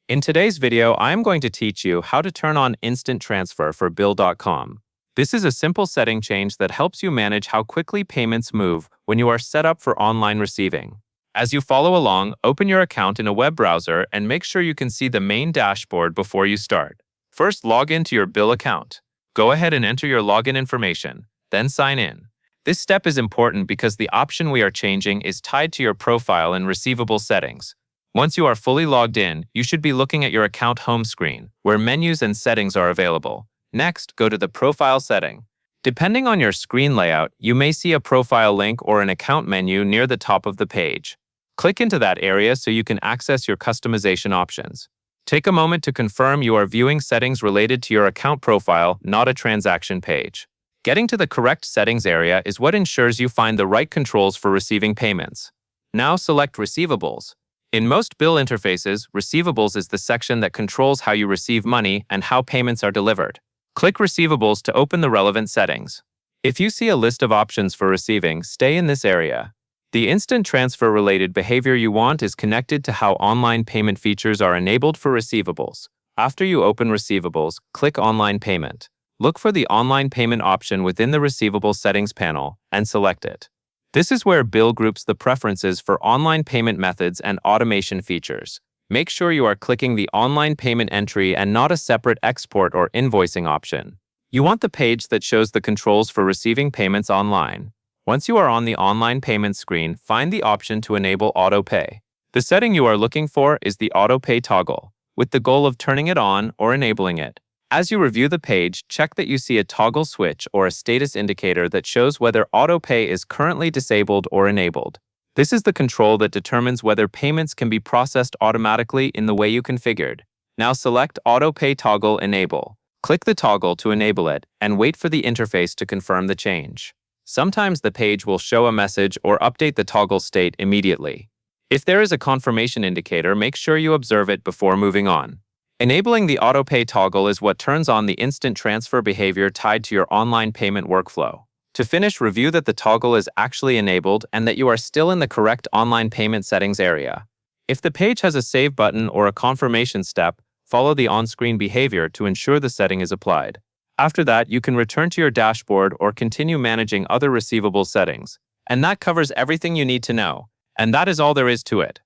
In today's video, I am going to teach you how to turn on instant transfer for Bill.com. This is a simple setting change that helps you manage how quickly payments move when you are set up for online receiving. As you follow along, open your account in a web browser and make sure you can see the main dashboard before you start. First, log into your Bill account. Go ahead and enter your login information, then sign in. This step is important because the option we are changing is tied to your profile and receivable settings. Once you are fully logged in, you should be looking at your account home screen, where menus and settings are available. Next, go to the Profile setting. Depending on your screen layout, you may see a profile link or an account menu near the top of the page. Click into that area so you can access your customization options. Take a moment to confirm you are viewing settings related to your account profile, not a transaction page. Getting to the correct settings area is what ensures you find the right controls for receiving payments. Now select Receivables. In most bill interfaces, Receivables is the section that controls how you receive money and how payments are delivered. Click Receivables to open the relevant settings. If you see a list of options for receiving, stay in this area. The instant transfer-related behavior you want is connected to how online payment features are enabled for receivables. After you open Receivables, click Online Payment. Look for the Online Payment option within the Receivable Settings panel and select it. This is where Bill groups the preferences for online payment methods and automation features. Make sure you are clicking the online payment entry and not a separate export or invoicing option. You want the page that shows the controls for receiving payments online. Once you are on the online payment screen, find the option to enable auto pay. The setting you are looking for is the auto pay toggle, with the goal of turning it on or enabling it. As you review the page, check that you see a toggle switch or a status indicator that shows whether auto pay is currently disabled or enabled. This is the control that determines whether payments can be processed automatically in the way you configured. Now select Auto Pay Toggle Enable. Click the toggle to enable it and wait for the interface to confirm the change. Sometimes the page will show a message or update the toggle state immediately. If there is a confirmation indicator, make sure you observe it before moving on. Enabling the auto pay toggle is what turns on the instant transfer behavior tied to your online payment workflow. To finish, review that the toggle is actually enabled and that you are still in the correct online payment settings area. If the page has a save button or a confirmation step, follow the on-screen behavior to ensure the setting is applied. After that, you can return to your dashboard or continue managing other receivable settings. And that covers everything you need to know. And that is all there is to it.